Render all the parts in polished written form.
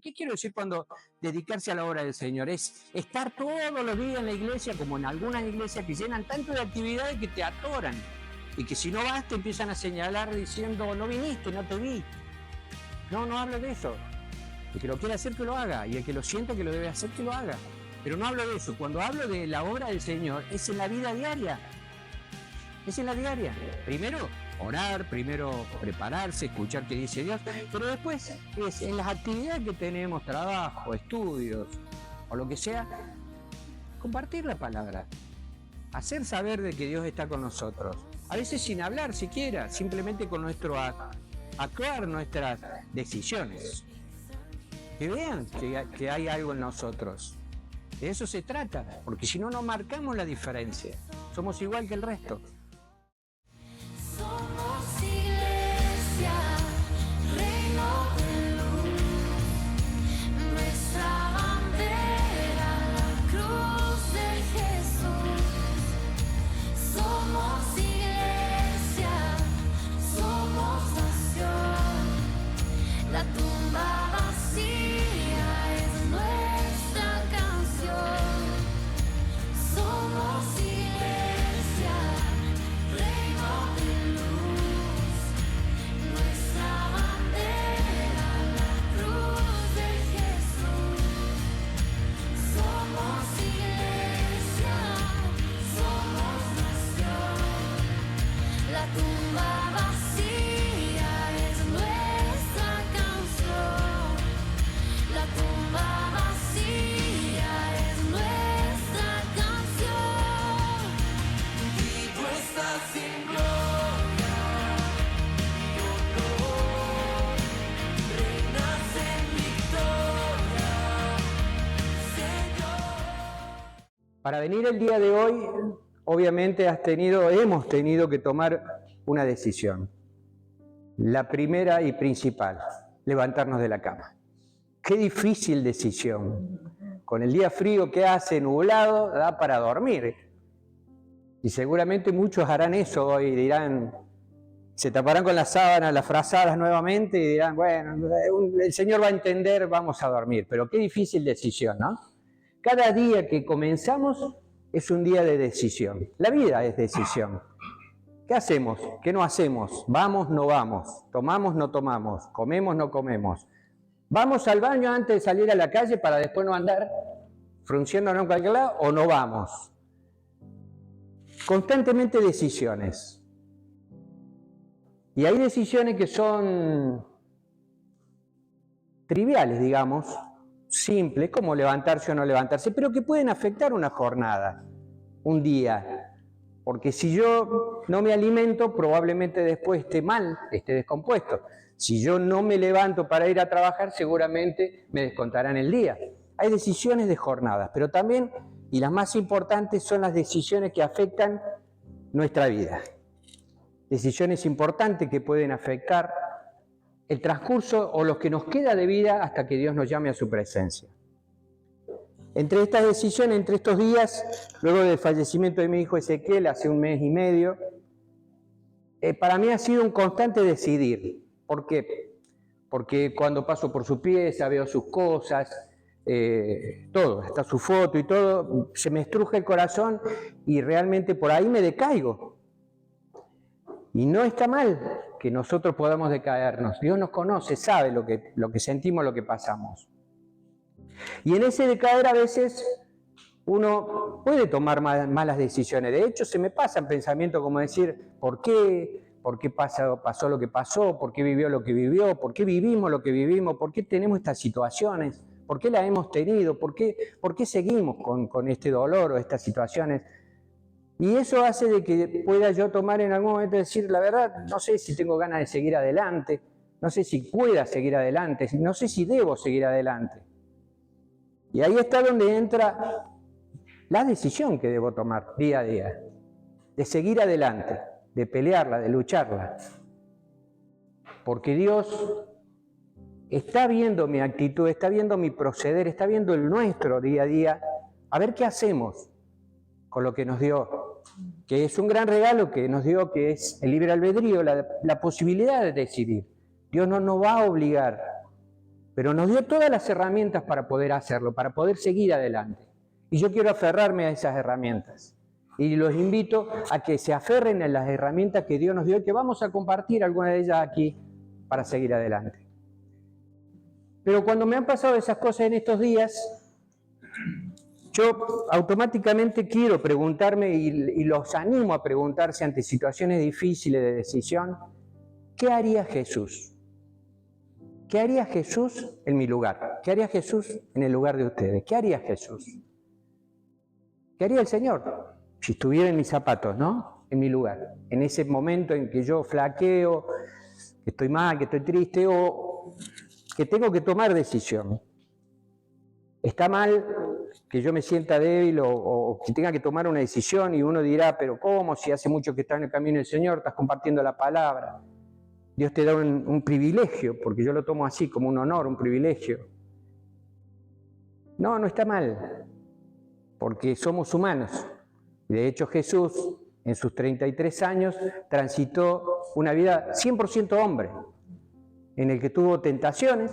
¿Qué quiero decir cuando dedicarse a la obra del Señor? Es estar todos los días en la iglesia, como en algunas iglesias que llenan tanto de actividades que te atoran. Y que si no vas te empiezan a señalar diciendo, no viniste, no te vi. No hablo de eso. El que lo quiera hacer que lo haga, y el que lo sienta que lo debe hacer que lo haga. Pero no hablo de eso. Cuando hablo de la obra del Señor, es en la vida diaria. Es en la diaria. Primero orar, primero prepararse, escuchar qué dice Dios, pero después es en las actividades que tenemos, trabajo, estudios o lo que sea, compartir la palabra, hacer saber de que Dios está con nosotros, a veces sin hablar siquiera, simplemente con nuestro actuar, nuestras decisiones, que vean que hay algo en nosotros. De eso se trata, porque si no, no marcamos la diferencia, somos igual que el resto. Somos iglesia, reino de luz, nuestra bandera, la cruz de Jesús. Somos iglesia, somos nación, la tumba vacía es nuestra canción. Somos iglesia, reino de luz, nuestra bandera, la cruz de Jesús. Somos iglesia, somos nación, la tumba vacía es nuestra canción. La tumba vacía es nuestra canción. Y tú estás sin gloria y honor, reinas en victoria, Señor. Para venir el día de hoy, obviamente hemos tenido que tomar una decisión. La primera y principal, levantarnos de la cama. Qué difícil decisión. Con el día frío que hace, nublado, da para dormir. Y seguramente muchos harán eso hoy, dirán, se taparán con las sábanas, las frazadas nuevamente y dirán, bueno, el Señor va a entender, vamos a dormir. Pero qué difícil decisión, ¿no? Cada día que comenzamos es un día de decisión. La vida es decisión. ¿Qué hacemos? ¿Qué no hacemos? ¿Vamos? ¿No vamos? ¿Tomamos? ¿No tomamos? ¿Comemos? ¿No comemos? ¿Vamos al baño antes de salir a la calle para después no andar frunciéndonos en cualquier lado o no vamos? Constantemente decisiones. Y hay decisiones que son triviales, digamos, simples, como levantarse o no levantarse, pero que pueden afectar una jornada, un día. Porque si yo no me alimento, probablemente después esté mal, esté descompuesto. Si yo no me levanto para ir a trabajar, seguramente me descontarán el día. Hay decisiones de jornadas, pero también, y las más importantes, son las decisiones que afectan nuestra vida. Decisiones importantes que pueden afectar el transcurso o lo que nos queda de vida hasta que Dios nos llame a su presencia. Entre estas decisiones, entre estos días, luego del fallecimiento de mi hijo Ezequiel hace 1 mes y medio, para mí ha sido un constante decidir. ¿Por qué? Porque cuando paso por su pieza, veo sus cosas, todo, está su foto y todo, se me estruja el corazón y realmente por ahí me decaigo. Y no está mal que nosotros podamos decaernos. Dios nos conoce, sabe lo que sentimos, lo que pasamos. Y en ese decaer a veces uno puede tomar malas decisiones. De hecho, se me pasan pensamientos como decir, ¿por qué? ¿Por qué pasó lo que pasó? ¿Por qué vivió lo que vivió? ¿Por qué vivimos lo que vivimos? ¿Por qué tenemos estas situaciones? ¿Por qué las hemos tenido? ¿Por qué seguimos con este dolor o estas situaciones? Y eso hace de que pueda yo tomar en algún momento y decir, la verdad, no sé si tengo ganas de seguir adelante, no sé si pueda seguir adelante, no sé si debo seguir adelante. Y ahí está donde entra la decisión que debo tomar día a día, de seguir adelante, de pelearla, de lucharla. Porque Dios está viendo mi actitud, está viendo mi proceder, está viendo el nuestro día a día, a ver qué hacemos con lo que nos dio, que es un gran regalo que nos dio, que es el libre albedrío, la posibilidad de decidir. Dios no nos va a obligar, pero nos dio todas las herramientas para poder hacerlo, para poder seguir adelante. Y yo quiero aferrarme a esas herramientas. Y los invito a que se aferren a las herramientas que Dios nos dio y que vamos a compartir algunas de ellas aquí para seguir adelante. Pero cuando me han pasado esas cosas en estos días, yo automáticamente quiero preguntarme y los animo a preguntarse ante situaciones difíciles de decisión, ¿qué haría Jesús? ¿Qué haría Jesús en mi lugar? ¿Qué haría Jesús en el lugar de ustedes? ¿Qué haría Jesús? ¿Qué haría el Señor? Si estuviera en mis zapatos, ¿no? En mi lugar. En ese momento en que yo flaqueo, que estoy mal, que estoy triste o que tengo que tomar decisión. Está mal que yo me sienta débil o que tenga que tomar una decisión y uno dirá, pero ¿cómo? Si hace mucho que estás en el camino del Señor, estás compartiendo la palabra. Dios te da un privilegio, porque yo lo tomo así, como un honor, un privilegio. No, no está mal, porque somos humanos. De hecho, Jesús, en sus 33 años, transitó una vida 100% hombre, en el que tuvo tentaciones,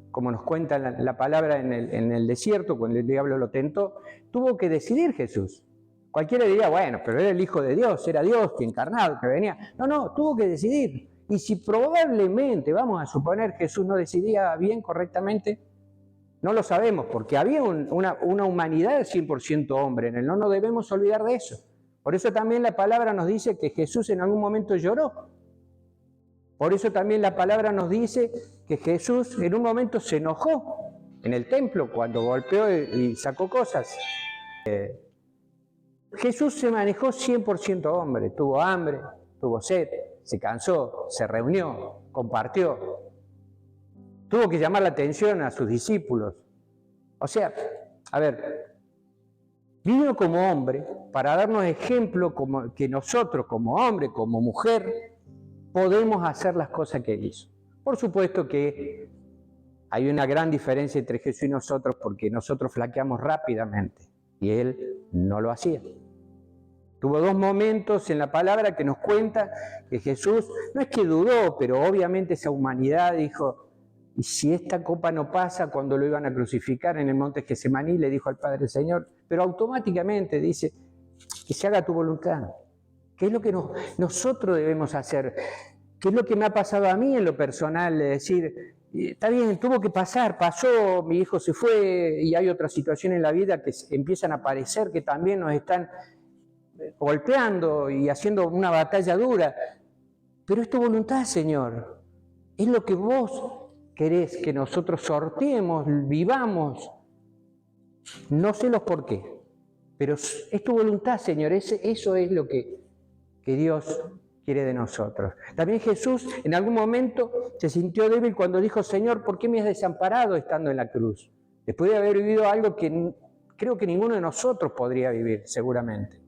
como nos cuenta la palabra en el desierto, cuando el diablo lo tentó, tuvo que decidir Jesús. Cualquiera diría, bueno, pero era el Hijo de Dios, era Dios que encarnado, que venía. No, tuvo que decidir. Y si probablemente, vamos a suponer, Jesús no decidía bien, correctamente, no lo sabemos, porque había una humanidad 100% hombre en él, no nos debemos olvidar de eso. Por eso también la palabra nos dice que Jesús en algún momento lloró. Por eso también la palabra nos dice que Jesús en un momento se enojó en el templo cuando golpeó y sacó cosas. Jesús se manejó 100% hombre, tuvo hambre, tuvo sed, se cansó, se reunió, compartió. Tuvo que llamar la atención a sus discípulos. O sea, a ver, vino como hombre para darnos ejemplo como que nosotros como hombre, como mujer, podemos hacer las cosas que él hizo. Por supuesto que hay una gran diferencia entre Jesús y nosotros porque nosotros flaqueamos rápidamente y él no lo hacía. Tuvo dos momentos en la palabra que nos cuenta que Jesús no es que dudó, pero obviamente esa humanidad dijo, y si esta copa no pasa, cuando lo iban a crucificar en el monte Getsemaní, le dijo al Padre Señor, pero automáticamente dice, que se haga tu voluntad. ¿Qué es lo que nosotros debemos hacer? ¿Qué es lo que me ha pasado a mí en lo personal? De decir, está bien, tuvo que pasar, pasó, mi hijo se fue, y hay otras situaciones en la vida que empiezan a aparecer, que también nos están golpeando y haciendo una batalla dura. Pero es tu voluntad, Señor. Es lo que vos querés que nosotros sorteemos, vivamos. No sé los por qué, pero es tu voluntad, Señor. Eso es lo que Dios quiere de nosotros. También Jesús en algún momento se sintió débil cuando dijo, Señor, ¿por qué me has desamparado estando en la cruz? Después de haber vivido algo que creo que ninguno de nosotros podría vivir, seguramente.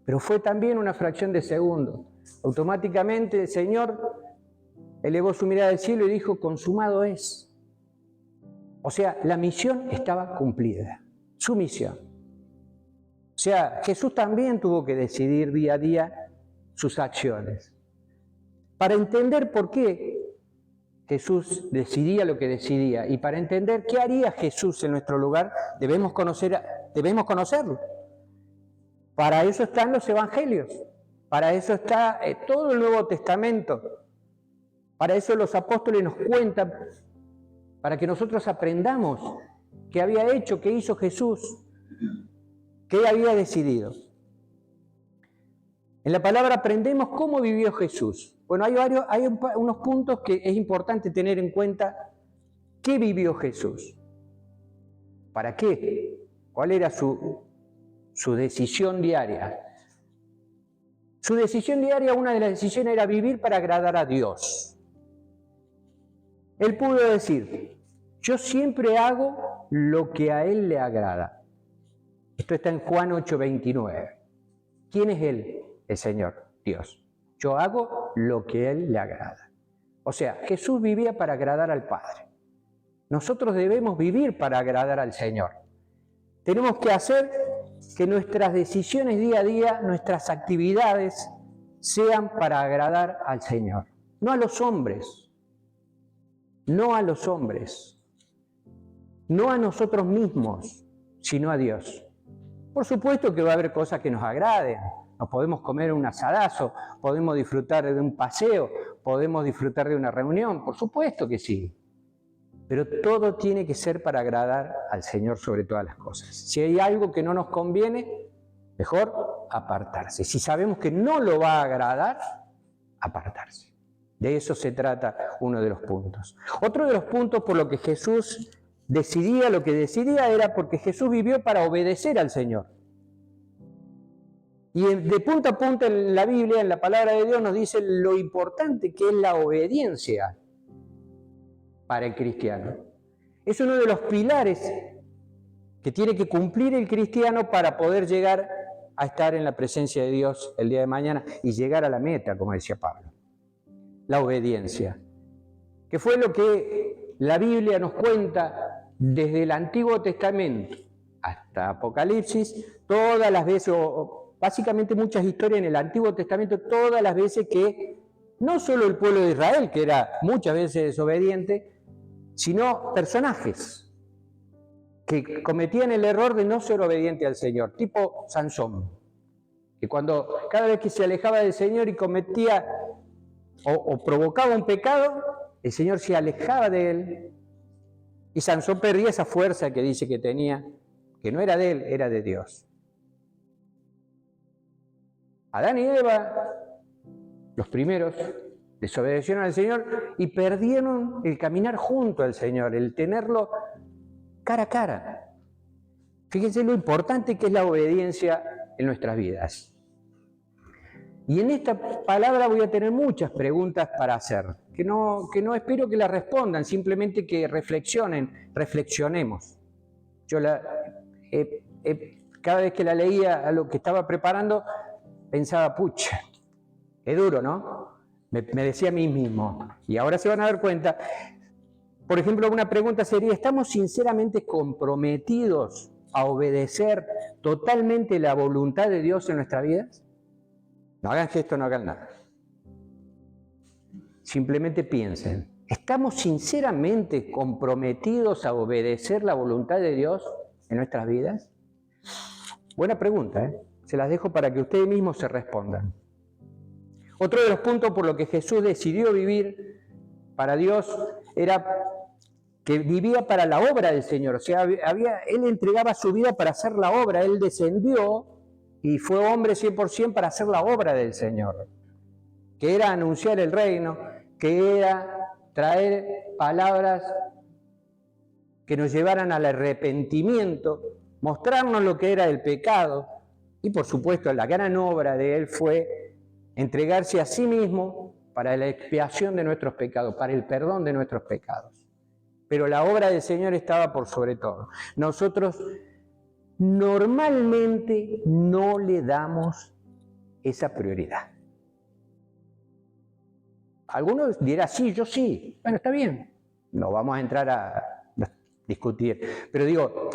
Pero fue también una fracción de segundo. Automáticamente el Señor elevó su mirada al cielo y dijo, consumado es. O sea, la misión estaba cumplida, su misión. O sea, Jesús también tuvo que decidir día a día sus acciones. Para entender por qué Jesús decidía lo que decidía y para entender qué haría Jesús en nuestro lugar, debemos conocerlo. Para eso están los evangelios, para eso está todo el Nuevo Testamento, para eso los apóstoles nos cuentan, para que nosotros aprendamos qué había hecho, qué hizo Jesús, qué había decidido. En la palabra aprendemos cómo vivió Jesús. Bueno, hay unos puntos que es importante tener en cuenta. ¿Qué vivió Jesús? ¿Para qué? ¿Cuál era su decisión diaria? Su decisión diaria, una de las decisiones era vivir para agradar a Dios. Él pudo decir, yo siempre hago lo que a Él le agrada. Esto está en Juan 8:29. ¿Quién es Él? El Señor, Dios. Yo hago lo que a Él le agrada. O sea, Jesús vivía para agradar al Padre. Nosotros debemos vivir para agradar al Señor. Tenemos que hacer que nuestras decisiones día a día, nuestras actividades, sean para agradar al Señor, no a los hombres. no a los hombres, no a nosotros mismos, sino a Dios. Por supuesto que va a haber cosas que nos agraden. Nos podemos comer un asadazo, podemos disfrutar de un paseo, podemos disfrutar de una reunión, por supuesto que sí. Pero todo tiene que ser para agradar al Señor sobre todas las cosas. Si hay algo que no nos conviene, mejor apartarse. Si sabemos que no lo va a agradar, apartarse. De eso se trata uno de los puntos. Otro de los puntos por lo que Jesús decidía lo que decidía era porque Jesús vivió para obedecer al Señor. Y de punta a punta en la Biblia, en la palabra de Dios, nos dice lo importante que es la obediencia para el cristiano. Es uno de los pilares que tiene que cumplir el cristiano para poder llegar a estar en la presencia de Dios el día de mañana y llegar a la meta, como decía Pablo. La obediencia, que fue lo que la Biblia nos cuenta desde el Antiguo Testamento hasta Apocalipsis, todas las veces, o básicamente muchas historias en el Antiguo Testamento, todas las veces que no solo el pueblo de Israel, que era muchas veces desobediente, sino personajes que cometían el error de no ser obediente al Señor, tipo Sansón, que cada vez que se alejaba del Señor y cometía o provocaba un pecado, el Señor se alejaba de él y Sansón perdía esa fuerza que dice que tenía, que no era de él, era de Dios. Adán y Eva, los primeros, desobedecieron al Señor y perdieron el caminar junto al Señor, el tenerlo cara a cara. Fíjense lo importante que es la obediencia en nuestras vidas. Y en esta palabra voy a tener muchas preguntas para hacer, que no espero que las respondan, simplemente que reflexionemos. Yo cada vez que la leía a lo que estaba preparando, pensaba, pucha, qué duro, ¿no? Me decía a mí mismo, y ahora se van a dar cuenta. Por ejemplo, una pregunta sería, ¿estamos sinceramente comprometidos a obedecer totalmente la voluntad de Dios en nuestras vidas? No hagan gesto, no hagan nada. Simplemente piensen, ¿estamos sinceramente comprometidos a obedecer la voluntad de Dios en nuestras vidas? Buena pregunta, ¿eh? Se las dejo para que ustedes mismos se respondan. Otro de los puntos por los que Jesús decidió vivir para Dios era que vivía para la obra del Señor. O sea, Él entregaba su vida para hacer la obra. Él descendió y fue hombre 100% para hacer la obra del Señor, que era anunciar el reino, que era traer palabras que nos llevaran al arrepentimiento, mostrarnos lo que era el pecado. Y por supuesto, la gran obra de Él fue entregarse a sí mismo para la expiación de nuestros pecados, para el perdón de nuestros pecados. Pero la obra del Señor estaba por sobre todo. Nosotros normalmente no le damos esa prioridad. Algunos dirán, sí, yo sí. Bueno, está bien. No vamos a entrar a discutir. Pero digo,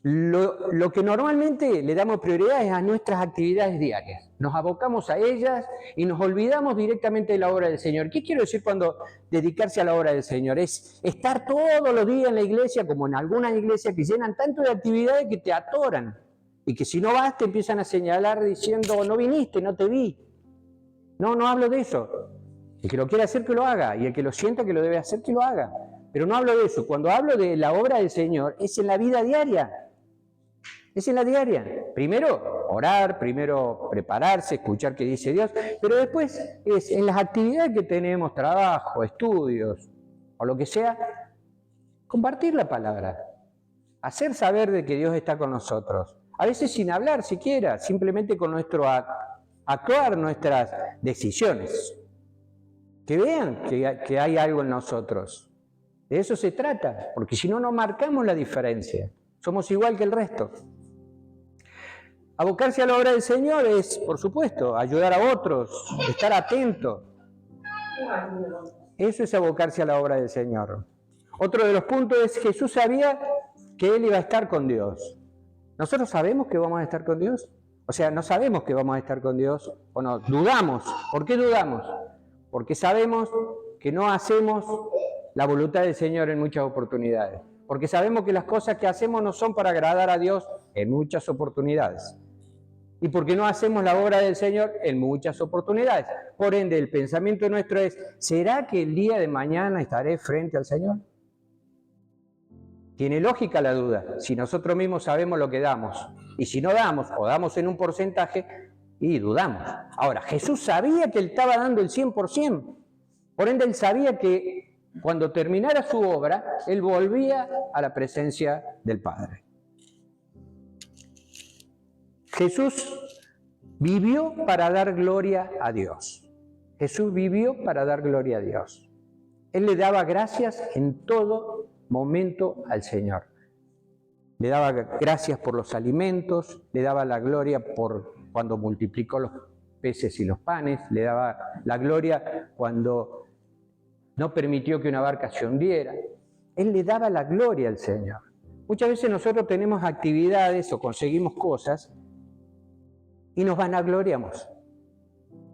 lo que normalmente le damos prioridad es a nuestras actividades diarias. Nos abocamos a ellas y nos olvidamos directamente de la obra del Señor. ¿Qué quiero decir cuando dedicarse a la obra del Señor? Es estar todos los días en la iglesia, como en algunas iglesias que llenan tanto de actividades que te atoran. Y que si no vas te empiezan a señalar diciendo, no viniste, no te vi. No hablo de eso. El que lo quiera hacer que lo haga y el que lo sienta que lo debe hacer que lo haga. Pero no hablo de eso. Cuando hablo de la obra del Señor es en la vida diaria. Es en la diaria. Primero orar, primero prepararse, escuchar qué dice Dios, pero después es en las actividades que tenemos, trabajo, estudios o lo que sea, compartir la palabra, hacer saber de que Dios está con nosotros. A veces sin hablar siquiera, simplemente con nuestro actuar, nuestras decisiones. Que vean que hay algo en nosotros. De eso se trata, porque si no, no marcamos la diferencia. Somos igual que el resto. Abocarse a la obra del Señor es, por supuesto, ayudar a otros, estar atento. Eso es abocarse a la obra del Señor. Otro de los puntos es, Jesús sabía que Él iba a estar con Dios. ¿Nosotros sabemos que vamos a estar con Dios? O sea, no sabemos que vamos a estar con Dios, o no, dudamos. ¿Por qué dudamos? Porque sabemos que no hacemos la voluntad del Señor en muchas oportunidades, porque sabemos que las cosas que hacemos no son para agradar a Dios en muchas oportunidades, y porque no hacemos la obra del Señor en muchas oportunidades. Por ende, el pensamiento nuestro es, ¿será que el día de mañana estaré frente al Señor? Tiene lógica la duda, si nosotros mismos sabemos lo que damos, y si no damos, o damos en un porcentaje, y dudamos. Ahora, Jesús sabía que Él estaba dando el 100%, por ende Él sabía que cuando terminara su obra, Él volvía a la presencia del Padre. Jesús vivió para dar gloria a Dios. Jesús vivió para dar gloria a Dios. Él le daba gracias en todo momento al Señor. Le daba gracias por los alimentos, le daba la gloria por cuando multiplicó los peces y los panes, le daba la gloria cuando no permitió que una barca se hundiera. Él le daba la gloria al Señor. Muchas veces nosotros tenemos actividades o conseguimos cosas y nos vanagloriamos.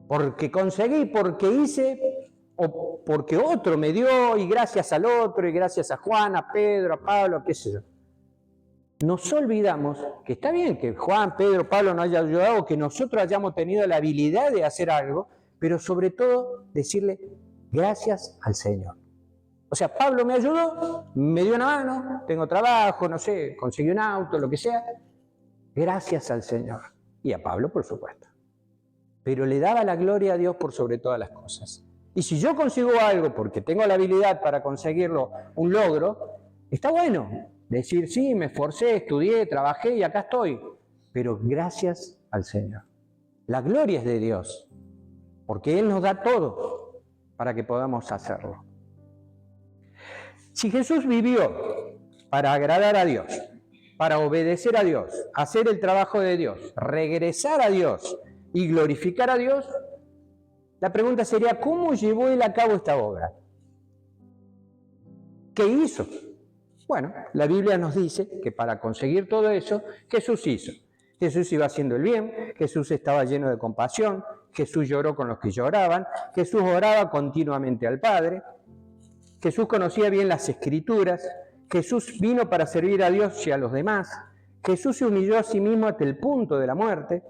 Porque conseguí, porque hice, o porque otro me dio, y gracias al otro, y gracias a Juan, a Pedro, a Pablo, qué sé yo. Nos olvidamos que está bien que Juan, Pedro, Pablo nos hayan ayudado, que nosotros hayamos tenido la habilidad de hacer algo, pero sobre todo decirle gracias al Señor. O sea, Pablo me ayudó, me dio una mano, tengo trabajo, no sé, conseguí un auto, lo que sea. Gracias al Señor. Y a Pablo, por supuesto. Pero le daba la gloria a Dios por sobre todas las cosas. Y si yo consigo algo porque tengo la habilidad para conseguirlo, un logro, está bueno. Decir, sí, me esforcé, estudié, trabajé y acá estoy. Pero gracias al Señor. La gloria es de Dios, porque Él nos da todo para que podamos hacerlo. Si Jesús vivió para agradar a Dios, para obedecer a Dios, hacer el trabajo de Dios, regresar a Dios y glorificar a Dios, la pregunta sería, ¿cómo llevó Él a cabo esta obra? ¿Qué hizo? Bueno, la Biblia nos dice que para conseguir todo eso, Jesús hizo. Jesús iba haciendo el bien, Jesús estaba lleno de compasión, Jesús lloró con los que lloraban, Jesús oraba continuamente al Padre, Jesús conocía bien las Escrituras, Jesús vino para servir a Dios y a los demás, Jesús se humilló a sí mismo hasta el punto de la muerte,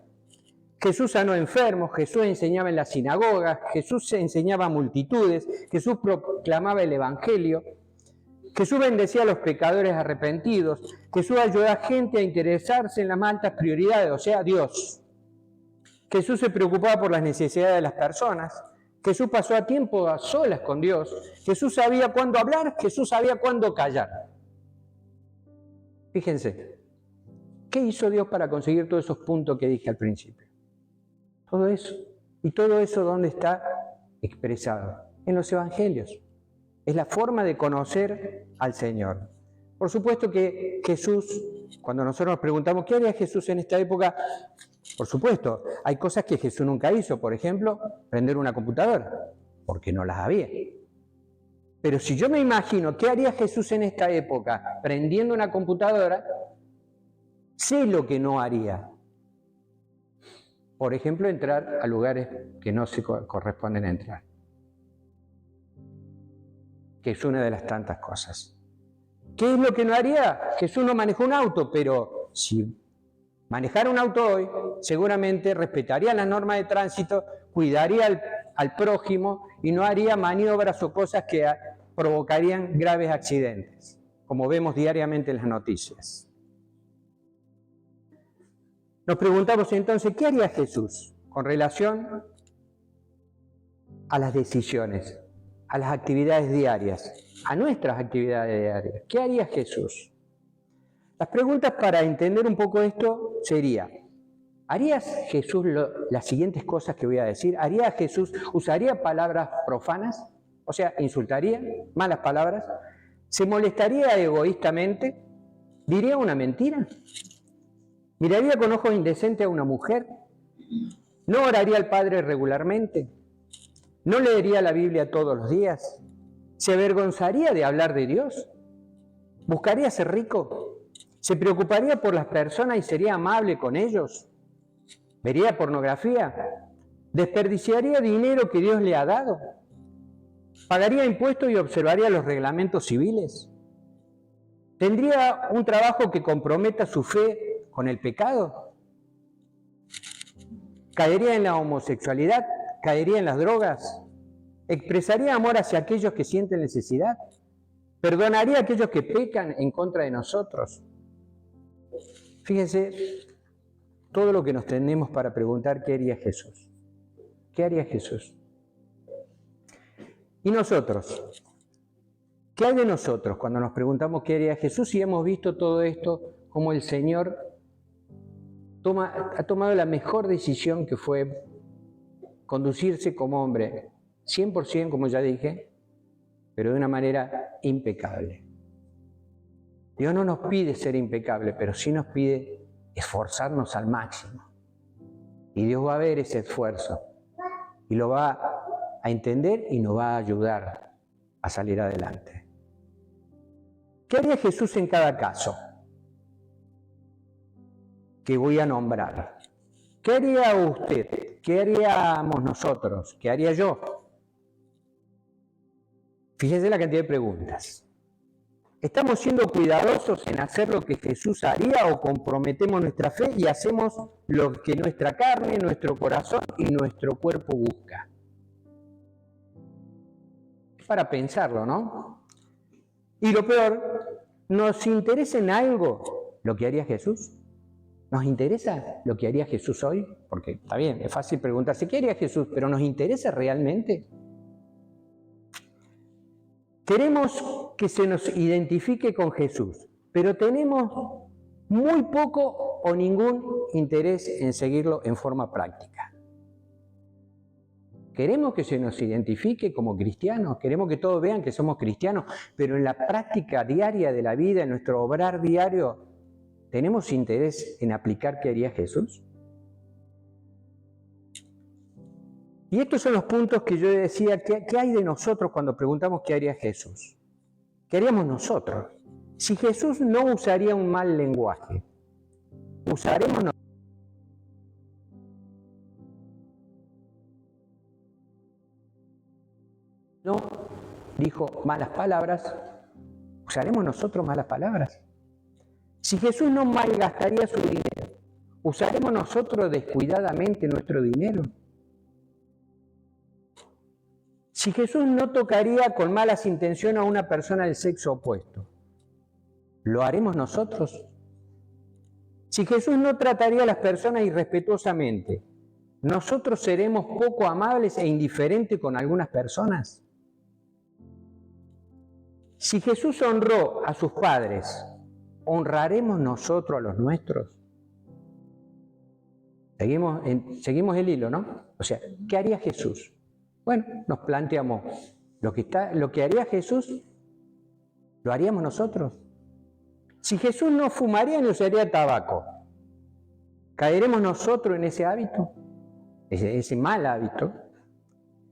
Jesús sanó enfermos, Jesús enseñaba en las sinagogas, Jesús enseñaba a multitudes, Jesús proclamaba el Evangelio, Jesús bendecía a los pecadores arrepentidos, Jesús ayudó a gente a interesarse en las más altas prioridades, o sea, Dios. Jesús se preocupaba por las necesidades de las personas, Jesús pasó a tiempo a solas con Dios, Jesús sabía cuándo hablar, Jesús sabía cuándo callar. Fíjense, ¿qué hizo Dios para conseguir todos esos puntos que dije al principio? Todo eso. ¿Y todo eso dónde está expresado? En los evangelios. Es la forma de conocer al Señor. Por supuesto que Jesús, cuando nosotros nos preguntamos, ¿qué haría Jesús en esta época? Por supuesto, hay cosas que Jesús nunca hizo. Por ejemplo, prender una computadora, porque no las había. Pero si yo me imagino, ¿qué haría Jesús en esta época prendiendo una computadora? Sé lo que no haría. Por ejemplo, entrar a lugares que no se corresponden a entrar. Que es una de las tantas cosas. ¿Qué es lo que no haría? Jesús no manejó un auto, pero si manejara un auto hoy, seguramente respetaría las normas de tránsito, cuidaría al prójimo y no haría maniobras o cosas que provocarían graves accidentes, como vemos diariamente en las noticias. Nos preguntamos entonces, ¿qué haría Jesús con relación a las decisiones, a las actividades diarias, a nuestras actividades diarias? ¿Qué haría Jesús? Las preguntas para entender un poco esto sería, ¿haría Jesús las siguientes cosas que voy a decir? ¿Haría Jesús, usaría palabras profanas? O sea, ¿insultaría? ¿Malas palabras? ¿Se molestaría egoístamente? ¿Diría una mentira? ¿Miraría con ojos indecentes a una mujer? ¿No oraría al Padre regularmente? ¿No leería la Biblia todos los días? ¿Se avergonzaría de hablar de Dios? ¿Buscaría ser rico? ¿Se preocuparía por las personas y sería amable con ellos? ¿Vería pornografía? ¿Desperdiciaría dinero que Dios le ha dado? ¿Pagaría impuestos y observaría los reglamentos civiles? ¿Tendría un trabajo que comprometa su fe con el pecado? ¿Caería en la homosexualidad? ¿Caería en las drogas? ¿Expresaría amor hacia aquellos que sienten necesidad? ¿Perdonaría a aquellos que pecan en contra de nosotros? Fíjense todo lo que nos tenemos para preguntar qué haría Jesús. ¿Qué haría Jesús? ¿Y nosotros? ¿Qué hay de nosotros cuando nos preguntamos qué haría Jesús? Y hemos visto todo esto, como el Señor ha tomado la mejor decisión, que fue conducirse como hombre, 100%, como ya dije, pero de una manera impecable. Dios no nos pide ser impecable, pero sí nos pide esforzarnos al máximo. Y Dios va a ver ese esfuerzo y lo va a entender y nos va a ayudar a salir adelante. ¿Qué haría Jesús en cada caso que voy a nombrar? ¿Qué haría usted? ¿Qué haríamos nosotros? ¿Qué haría yo? Fíjese la cantidad de preguntas. ¿Estamos siendo cuidadosos en hacer lo que Jesús haría o comprometemos nuestra fe y hacemos lo que nuestra carne, nuestro corazón y nuestro cuerpo busca? Es para pensarlo, ¿no? Y lo peor, ¿nos interesa en algo lo que haría Jesús? ¿Nos interesa lo que haría Jesús hoy? Porque está bien, es fácil preguntarse, ¿qué haría Jesús? Pero ¿nos interesa realmente? Queremos que se nos identifique con Jesús, pero tenemos muy poco o ningún interés en seguirlo en forma práctica. Queremos que se nos identifique como cristianos, queremos que todos vean que somos cristianos, pero en la práctica diaria de la vida, en nuestro obrar diario, ¿tenemos interés en aplicar qué haría Jesús? Y estos son los puntos que yo decía, ¿qué hay de nosotros cuando preguntamos qué haría Jesús? ¿Qué haríamos nosotros? Si Jesús no usaría un mal lenguaje, ¿usaremos nosotros? No dijo malas palabras, ¿usaremos nosotros malas palabras? Si Jesús no malgastaría su dinero, ¿usaremos nosotros descuidadamente nuestro dinero? Si Jesús no tocaría con malas intenciones a una persona del sexo opuesto, ¿lo haremos nosotros? Si Jesús no trataría a las personas irrespetuosamente, ¿nosotros seremos poco amables e indiferentes con algunas personas? Si Jesús honró a sus padres, ¿honraremos nosotros a los nuestros? Seguimos el hilo, ¿no? O sea, ¿qué haría Jesús? Bueno, nos planteamos, lo que haría Jesús, ¿lo haríamos nosotros? Si Jesús no fumaría ni usaría tabaco, ¿caeremos nosotros en ese hábito? Ese mal hábito.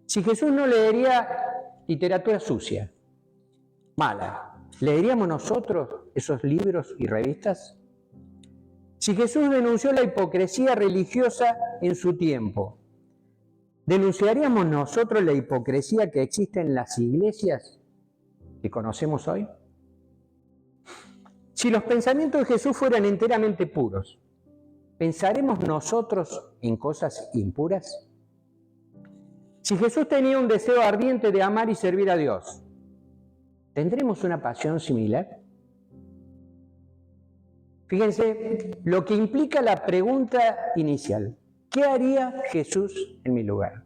Si Jesús no leería literatura sucia, mala, ¿leeríamos nosotros esos libros y revistas? Si Jesús denunció la hipocresía religiosa en su tiempo, ¿denunciaríamos nosotros la hipocresía que existe en las iglesias que conocemos hoy? Si los pensamientos de Jesús fueran enteramente puros, ¿pensaremos nosotros en cosas impuras? Si Jesús tenía un deseo ardiente de amar y servir a Dios, ¿tendremos una pasión similar? Fíjense lo que implica la pregunta inicial. ¿Qué haría Jesús en mi lugar?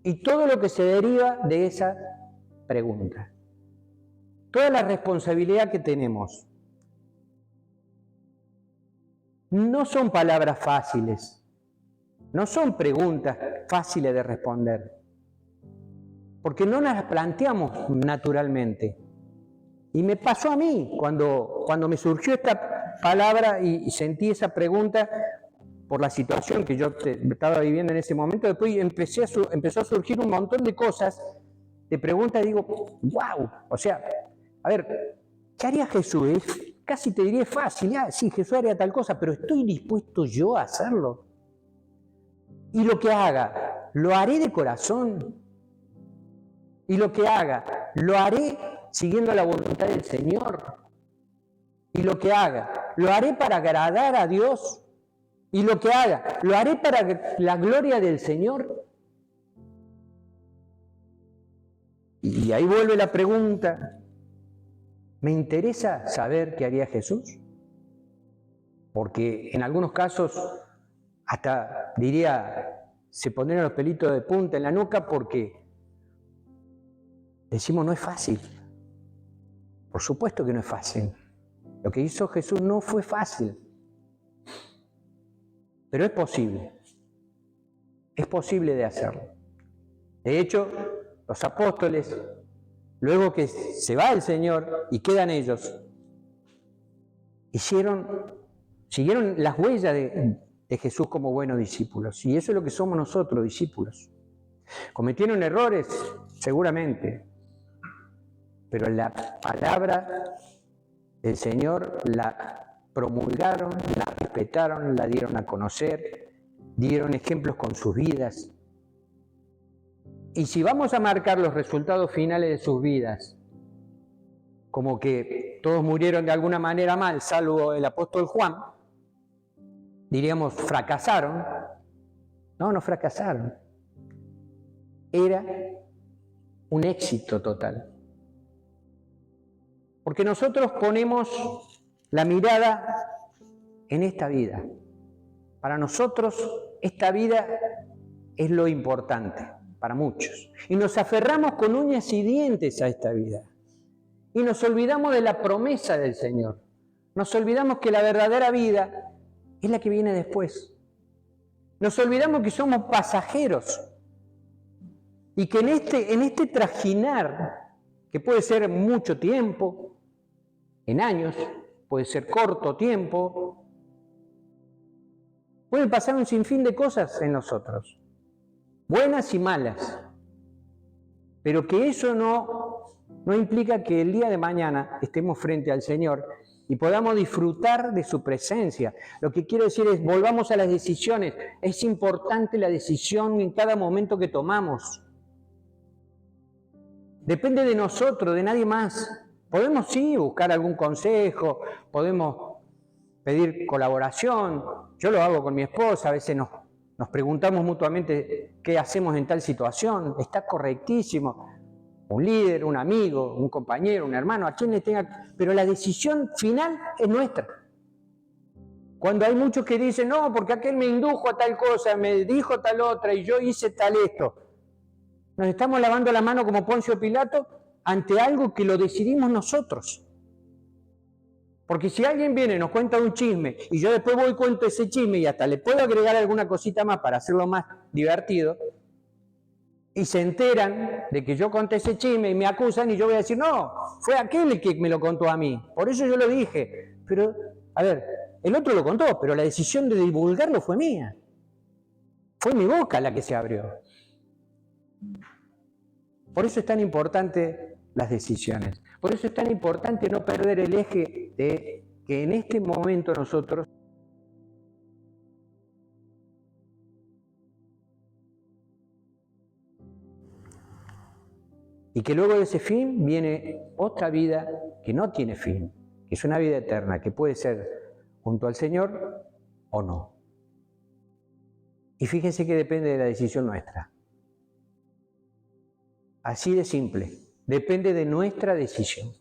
Y todo lo que se deriva de esa pregunta. Toda la responsabilidad que tenemos. No son palabras fáciles. No son preguntas fáciles de responder. Porque no las planteamos naturalmente. Y me pasó a mí cuando me surgió esta palabra y sentí esa pregunta por la situación que yo estaba viviendo en ese momento. Después empezó a surgir un montón de cosas, de preguntas, y digo, wow, o sea, a ver, ¿qué haría Jesús? Casi te diría fácil, sí, Jesús haría tal cosa, pero ¿estoy dispuesto yo a hacerlo? Y lo que haga, ¿lo haré de corazón? Y lo que haga, lo haré siguiendo la voluntad del Señor. Y lo que haga, lo haré para agradar a Dios. Y lo que haga, lo haré para la gloria del Señor. Y ahí vuelve la pregunta. ¿Me interesa saber qué haría Jesús? Porque en algunos casos, hasta diría, se pondrían los pelitos de punta en la nuca porque decimos no es fácil. Por supuesto que no es fácil. Lo que hizo Jesús no fue fácil. Pero es posible. Es posible de hacerlo. De hecho, los apóstoles, luego que se va el Señor y quedan ellos, siguieron las huellas de Jesús como buenos discípulos. Y eso es lo que somos nosotros, discípulos. ¿Cometieron errores? Seguramente. Pero la palabra del Señor la promulgaron, la respetaron, la dieron a conocer, dieron ejemplos con sus vidas. Y si vamos a marcar los resultados finales de sus vidas, como que todos murieron de alguna manera mal, salvo el apóstol Juan, diríamos fracasaron. No fracasaron. Era un éxito total. Porque nosotros ponemos la mirada en esta vida. Para nosotros esta vida es lo importante, para muchos. Y nos aferramos con uñas y dientes a esta vida. Y nos olvidamos de la promesa del Señor. Nos olvidamos que la verdadera vida es la que viene después. Nos olvidamos que somos pasajeros. Y que en este trajinar, que puede ser mucho tiempo, en años, puede ser corto tiempo, pueden pasar un sinfín de cosas en nosotros, buenas y malas, pero que eso no implica que el día de mañana estemos frente al Señor y podamos disfrutar de su presencia. Lo que quiero decir es, volvamos a las decisiones. Es importante la decisión en cada momento que tomamos. Depende de nosotros, de nadie más. Podemos sí buscar algún consejo, podemos pedir colaboración. Yo lo hago con mi esposa, a veces nos preguntamos mutuamente qué hacemos en tal situación. Está correctísimo. Un líder, un amigo, un compañero, un hermano, a quien le tenga... Pero la decisión final es nuestra. Cuando hay muchos que dicen, no, porque aquel me indujo a tal cosa, me dijo tal otra y yo hice tal esto. Nos estamos lavando la mano como Poncio Pilato ante algo que lo decidimos nosotros. Porque si alguien viene y nos cuenta un chisme y yo después voy y cuento ese chisme y hasta le puedo agregar alguna cosita más para hacerlo más divertido, y se enteran de que yo conté ese chisme y me acusan y yo voy a decir, no, fue aquel el que me lo contó a mí, por eso yo lo dije. Pero, a ver, el otro lo contó, pero la decisión de divulgarlo fue mía. Fue mi boca la que se abrió. Por eso es tan importante las decisiones. Por eso es tan importante no perder el eje de que en este momento nosotros y que luego de ese fin viene otra vida que no tiene fin, que es una vida eterna, que puede ser junto al Señor o no. Y fíjense que depende de la decisión nuestra. Así de simple, depende de nuestra decisión.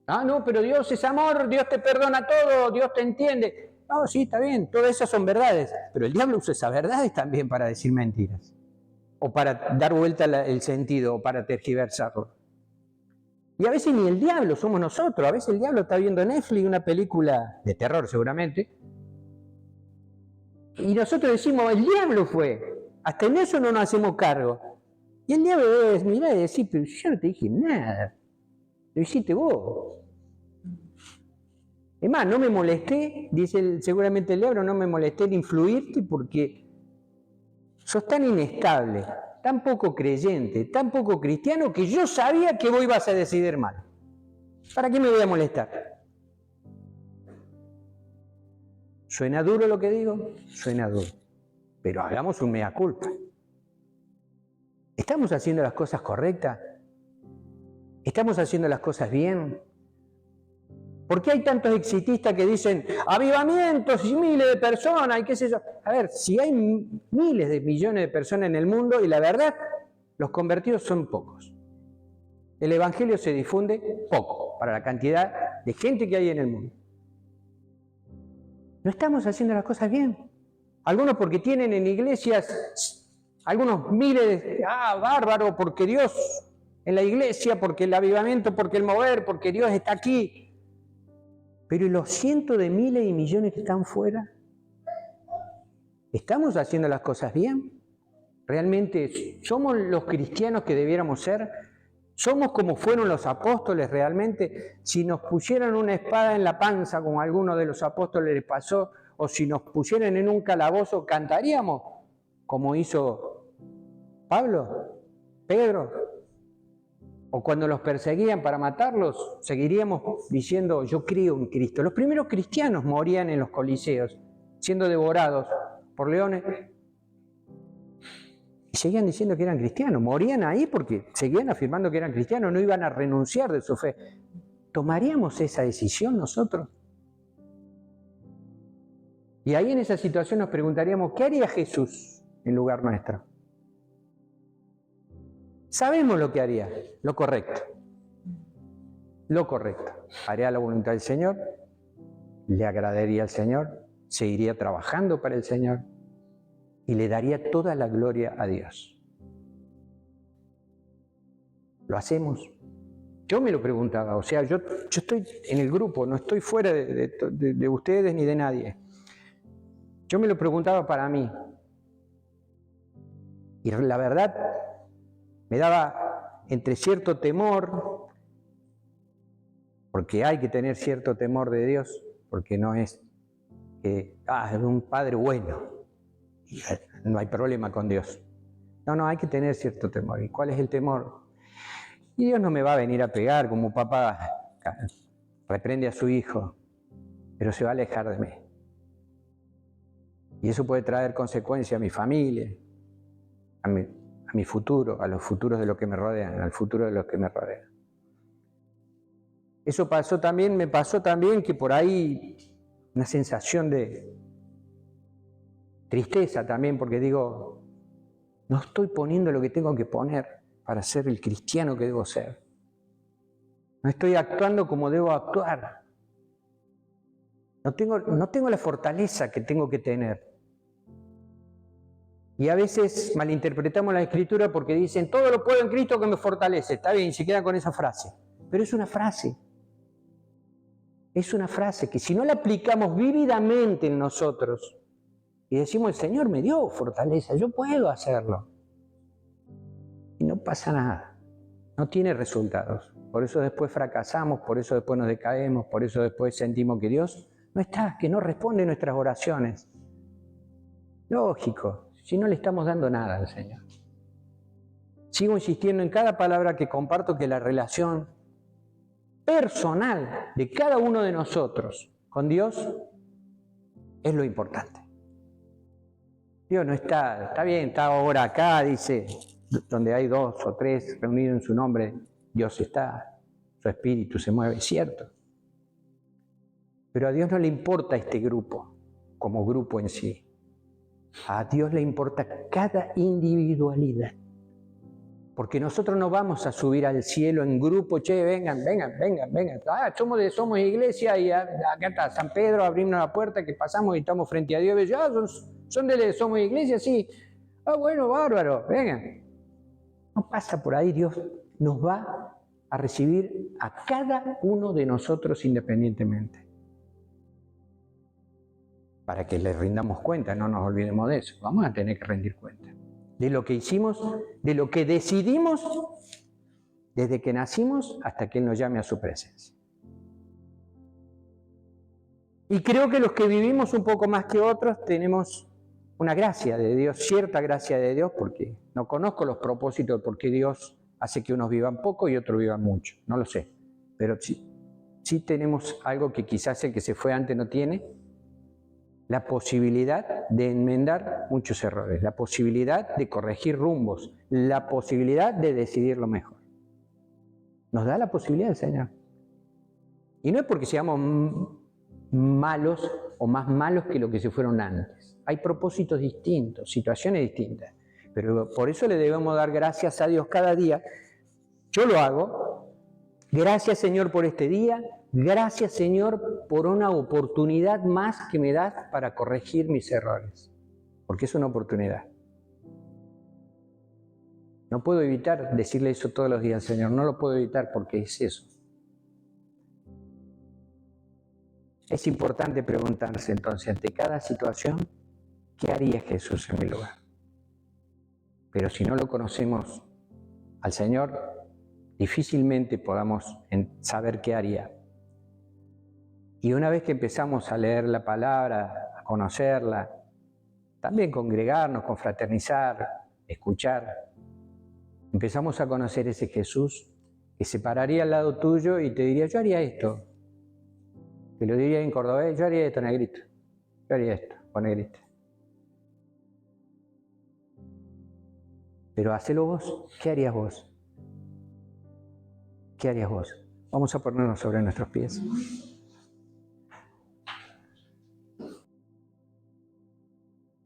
Ah, no, pero Dios es amor, Dios te perdona todo, Dios te entiende. No, sí, está bien, todas esas son verdades, pero el diablo usa esas verdades también para decir mentiras, o para dar vuelta el sentido, o para tergiversarlo. Y a veces ni el diablo, somos nosotros. A veces el diablo está viendo Netflix una película de terror seguramente, y nosotros decimos, el diablo fue. Hasta en eso no nos hacemos cargo. Y el diablo debe mirar y decir, pero yo no te dije nada, lo hiciste vos. Es más, no me molesté, dice seguramente el diablo, no me molesté en influirte porque sos tan inestable, tan poco creyente, tan poco cristiano, que yo sabía que vos ibas a decidir mal. ¿Para qué me voy a molestar? ¿Suena duro lo que digo? Suena duro. Pero hagamos un mea culpa. ¿Estamos haciendo las cosas correctas? ¿Estamos haciendo las cosas bien? ¿Por qué hay tantos exitistas que dicen avivamientos y miles de personas y qué sé yo? A ver, si hay miles de millones de personas en el mundo y la verdad, los convertidos son pocos. El evangelio se difunde poco para la cantidad de gente que hay en el mundo. No estamos haciendo las cosas bien. Algunos porque tienen en iglesias algunos miles de... bárbaro, porque Dios en la iglesia, porque el avivamiento, porque el mover, porque Dios está aquí. Pero ¿y los cientos de miles y millones que están fuera? ¿Estamos haciendo las cosas bien? ¿Realmente somos los cristianos que debiéramos ser? ¿Somos como fueron los apóstoles realmente? Si nos pusieran una espada en la panza, como a alguno de los apóstoles les pasó, o si nos pusieran en un calabozo, ¿cantaríamos como hizo Pablo, Pedro? O cuando los perseguían para matarlos, seguiríamos diciendo, yo creo en Cristo. Los primeros cristianos morían en los coliseos, siendo devorados por leones. Y seguían diciendo que eran cristianos. Morían ahí porque seguían afirmando que eran cristianos, no iban a renunciar de su fe. ¿Tomaríamos esa decisión nosotros? Y ahí en esa situación nos preguntaríamos, ¿qué haría Jesús en lugar nuestro? Sabemos lo que haría, lo correcto. Lo correcto. Haría la voluntad del Señor, le agradaría al Señor, seguiría trabajando para el Señor y le daría toda la gloria a Dios. ¿Lo hacemos? Yo me lo preguntaba, o sea, yo estoy en el grupo, no estoy fuera de ustedes ni de nadie. Yo me lo preguntaba para mí. Y la verdad, me daba entre cierto temor, porque hay que tener cierto temor de Dios, porque no es que, es un padre bueno, y no hay problema con Dios. No, hay que tener cierto temor. ¿Y cuál es el temor? Y Dios no me va a venir a pegar como papá reprende a su hijo, pero se va a alejar de mí. Y eso puede traer consecuencias a mi familia, a mi futuro, a los futuros de los que me rodean, al futuro de los que me rodean. Eso me pasó también que por ahí una sensación de tristeza también, porque digo, no estoy poniendo lo que tengo que poner para ser el cristiano que debo ser. No estoy actuando como debo actuar. No tengo la fortaleza que tengo que tener. Y a veces malinterpretamos la Escritura porque dicen, todo lo puedo en Cristo que me fortalece. Está bien, se quedan con esa frase. Pero es una frase. Es una frase que si no la aplicamos vívidamente en nosotros y decimos, el Señor me dio fortaleza, yo puedo hacerlo. Y no pasa nada. No tiene resultados. Por eso después fracasamos, por eso después nos decaemos, por eso después sentimos que Dios no está, que no responde nuestras oraciones. Lógico. Si no le estamos dando nada al Señor. Sigo insistiendo en cada palabra que comparto que la relación personal de cada uno de nosotros con Dios es lo importante. Dios no está bien, está ahora acá, dice, donde hay 2 o 3 reunidos en su nombre, Dios está, su espíritu se mueve, es cierto. Pero a Dios no le importa este grupo, como grupo en sí. A Dios le importa cada individualidad. Porque nosotros no vamos a subir al cielo en grupo, vengan. Somos iglesia y acá está San Pedro, abrimos la puerta que pasamos y estamos frente a Dios. Y somos iglesia, sí. Bueno, bárbaro, vengan. No pasa por ahí, Dios nos va a recibir a cada uno de nosotros independientemente. Para que le rindamos cuenta, no nos olvidemos de eso. Vamos a tener que rendir cuenta de lo que hicimos, de lo que decidimos desde que nacimos hasta que Él nos llame a su presencia. Y creo que los que vivimos un poco más que otros tenemos una gracia de Dios, cierta gracia de Dios, porque no conozco los propósitos de por qué Dios hace que unos vivan poco y otros vivan mucho. No lo sé, pero sí tenemos algo que quizás el que se fue antes no tiene. La posibilidad de enmendar muchos errores, la posibilidad de corregir rumbos, la posibilidad de decidir lo mejor. Nos da la posibilidad el Señor. Y no es porque seamos malos o más malos que lo que se fueron antes. Hay propósitos distintos, situaciones distintas. Pero por eso le debemos dar gracias a Dios cada día. Yo lo hago. Gracias, Señor, por este día. Gracias, Señor, por una oportunidad más que me das para corregir mis errores. Porque es una oportunidad. No puedo evitar decirle eso todos los días al Señor. No lo puedo evitar porque es eso. Es importante preguntarse entonces ante cada situación, ¿qué haría Jesús en mi lugar? Pero si no lo conocemos al Señor, difícilmente podamos saber qué haría. Y una vez que empezamos a leer la palabra, a conocerla, también congregarnos, confraternizar, escuchar, empezamos a conocer ese Jesús que se pararía al lado tuyo y te diría, yo haría esto. Te lo diría en cordobés, yo haría esto, negrito. Yo haría esto, o negrita. Pero hacelo vos. ¿Qué harías vos? ¿Qué harías vos? Vamos a ponernos sobre nuestros pies.